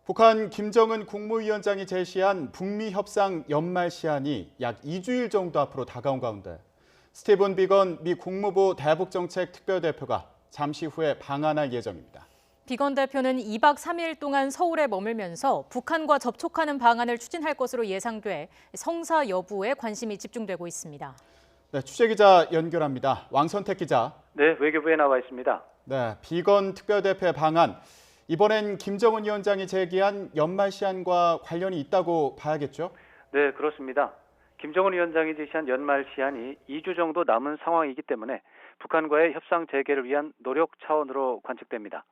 북한 김정은 국무위원장이 제시한 북미 협상 연말 시한이 약 2주일 정도 앞으로 다가온 가운데 스티븐 비건 미 국무부 대북정책 특별대표가 잠시 후에 방한할 예정입니다. 비건 대표는 2박 3일 동안 서울에 머물면서 북한과 접촉하는 방안을 추진할 것으로 예상돼 성사 여부에 관심이 집중되고 있습니다. 네, 취재기자 연결합니다. 왕선택 기자. 네, 외교부에 나와 있습니다. 네, 비건 특별대표의 방한. 이번엔 김정은 위원장이 제기한 연말 시한과 관련이 있다고 봐야겠죠? 네, 그렇습니다. 김정은 위원장이 제시한 연말 시한이 2주 정도 남은 상황이기 때문에 북한과의 협상 재개를 위한 노력 차원으로 관측됩니다.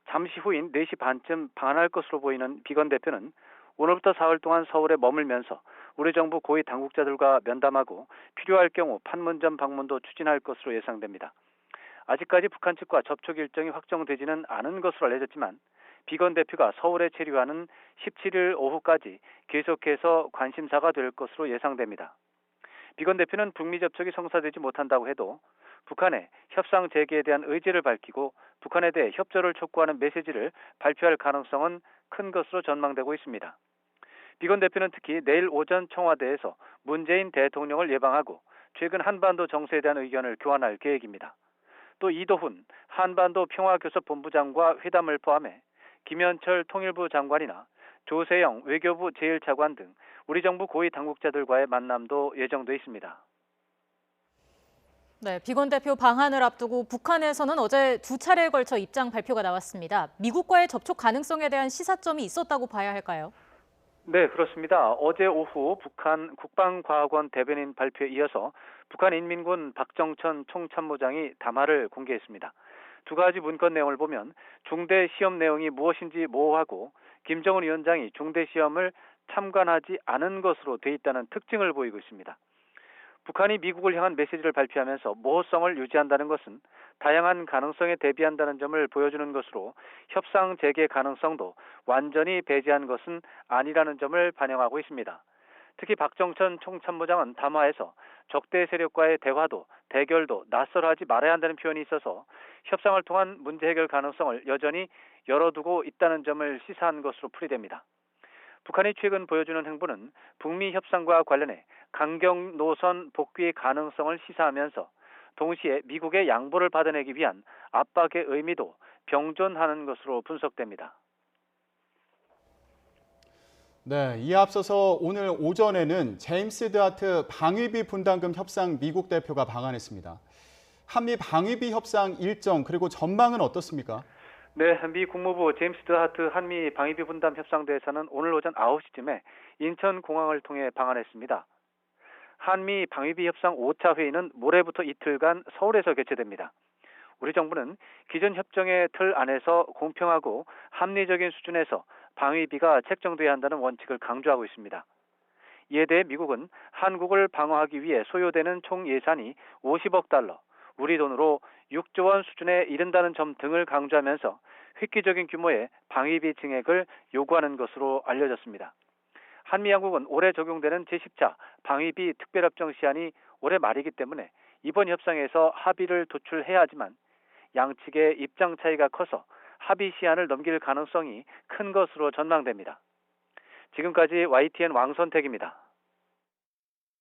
잠시 후인 4시 반쯤 방한할 것으로 보이는 비건 대표는 오늘부터 사흘 동안 서울에 머물면서 우리 정부 고위 당국자들과 면담하고 필요할 경우 판문점 방문도 추진할 것으로 예상됩니다. 아직까지 북한 측과 접촉 일정이 확정되지는 않은 것으로 알려졌지만 비건 대표가 서울에 체류하는 17일 오후까지 계속해서 관심사가 될 것으로 예상됩니다. 비건 대표는 북미 접촉이 성사되지 못한다고 해도 북한의 협상 재개에 대한 의지를 밝히고 북한에 대해 협조를 촉구하는 메시지를 발표할 가능성은 큰 것으로 전망되고 있습니다. 비건 대표는 특히 내일 오전 청와대에서 문재인 대통령을 예방하고 최근 한반도 정세에 대한 의견을 교환할 계획입니다. 또 이도훈 한반도 평화교섭본부장과 회담을 포함해 김현철 통일부 장관이나 조세영 외교부 제1차관 등 우리 정부 고위 당국자들과의 만남도 예정돼 있습니다. 네, 비건 대표 방한을 앞두고 북한에서는 어제 2차례에 걸쳐 입장 발표가 나왔습니다. 미국과의 접촉 가능성에 대한 시사점이 있었다고 봐야 할까요? 네, 그렇습니다. 어제 오후 북한 국방과학원 대변인 발표에 이어서 북한인민군 박정천 총참모장이 담화를 공개했습니다. 두 가지 문건 내용을 보면 중대 시험 내용이 무엇인지 모호하고 김정은 위원장이 중대 시험을 참관하지 않은 것으로 돼 있다는 특징을 보이고 있습니다. 북한이 미국을 향한 메시지를 발표하면서 모호성을 유지한다는 것은 다양한 가능성에 대비한다는 점을 보여주는 것으로 협상 재개 가능성도 완전히 배제한 것은 아니라는 점을 반영하고 있습니다. 특히 박정천 총참모장은 담화에서 적대 세력과의 대화도 대결도 낯설어하지 말아야 한다는 표현이 있어서 협상을 통한 문제 해결 가능성을 여전히 열어두고 있다는 점을 시사한 것으로 풀이됩니다. 북한이 최근 보여주는 행보는 북미 협상과 관련해 강경 노선 복귀의 가능성을 시사하면서 동시에 미국의 양보를 받아내기 위한 압박의 의미도 병존하는 것으로 분석됩니다. 네, 이에 앞서서 오늘 오전에는 제임스 드하트 방위비 분담금 협상 미국 대표가 방한했습니다. 한미 방위비 협상 일정 그리고 전망은 어떻습니까? 네, 미 국무부 제임스 드하트 한미 방위비 분담 협상대에서는 오늘 오전 9시쯤에 인천공항을 통해 방한했습니다. 한미 방위비 협상 5차 회의는 모레부터 이틀간 서울에서 개최됩니다. 우리 정부는 기존 협정의 틀 안에서 공평하고 합리적인 수준에서 방위비가 책정돼야 한다는 원칙을 강조하고 있습니다. 이에 대해 미국은 한국을 방어하기 위해 소요되는 총 예산이 50억 달러, 우리 돈으로 6조 원 수준에 이른다는 점 등을 강조하면서 획기적인 규모의 방위비 증액을 요구하는 것으로 알려졌습니다. 한미 양국은 올해 적용되는 제10차 방위비 특별협정 시한이 올해 말이기 때문에 이번 협상에서 합의를 도출해야 하지만 양측의 입장 차이가 커서 합의 시한을 넘길 가능성이 큰 것으로 전망됩니다. 지금까지 YTN 왕선택입니다.